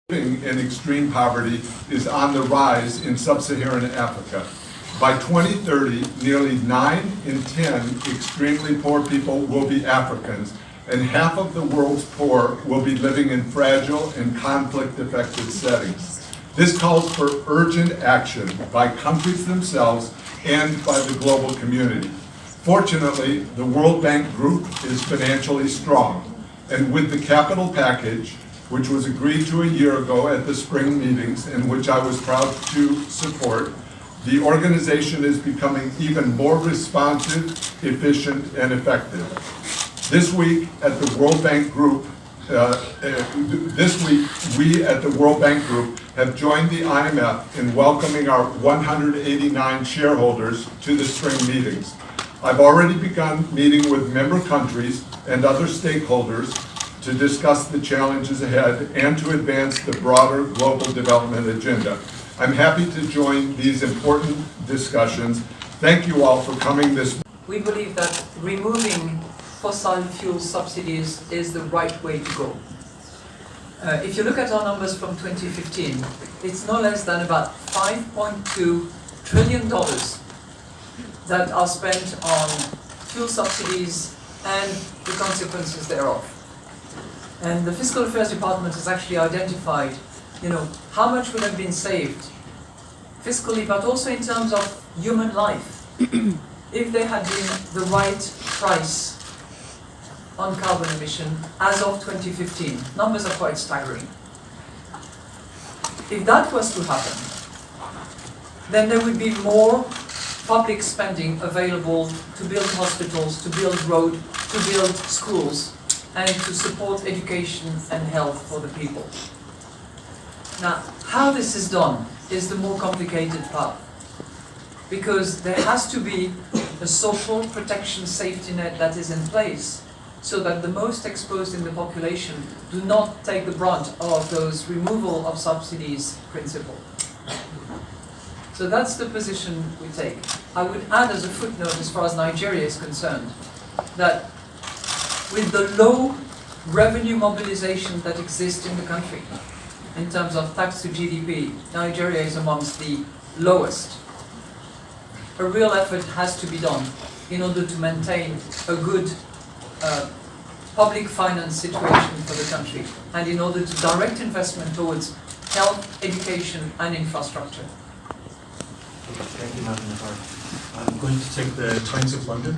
Living in extreme poverty is on the rise in sub-Saharan Africa. By 2030, nearly 9 in 10 extremely poor people will be Africans, and half of the world's poor will be living in fragile and conflict-affected settings. This calls for urgent action by countries themselves and by the global community. Fortunately, the World Bank Group is financially strong, and with the capital package, which was agreed to a year ago at the spring meetings and which I was proud to support, the organization is becoming even more responsive, efficient, and effective. This week at the World Bank Group, we at the World Bank Group have joined the IMF in welcoming our 189 shareholders to the spring meetings. I've already begun meeting with member countries and other stakeholders to discuss the challenges ahead and to advance the broader global development agenda. I'm happy to join these important discussions. Thank you all for coming this morning. We believe that removing fossil fuel subsidies is the right way to go. If you look at our numbers from 2015, it's no less than about $5.2 trillion that are spent on fuel subsidies and the consequences thereof. And the Fiscal Affairs Department has actually identified, how much would have been saved fiscally, but also in terms of human life, if there had been the right price on carbon emission as of 2015. Numbers are quite staggering. If that was to happen, then there would be more public spending available to build hospitals, to build roads, to build schools, and to support education and health for the people. Now, how this is done is the more complicated part, because there has to be a social protection safety net that is in place so that the most exposed in the population do not take the brunt of those removal of subsidies principle. So that's the position we take. I would add as a footnote, as far as Nigeria is concerned, that with the low revenue mobilization that exists in the country, in terms of tax to GDP, Nigeria is amongst the lowest. A real effort has to be done in order to maintain a good public finance situation for the country, and in order to direct investment towards health, education, and infrastructure. Thank you, Madam Mayor. I'm going to take the Times of London.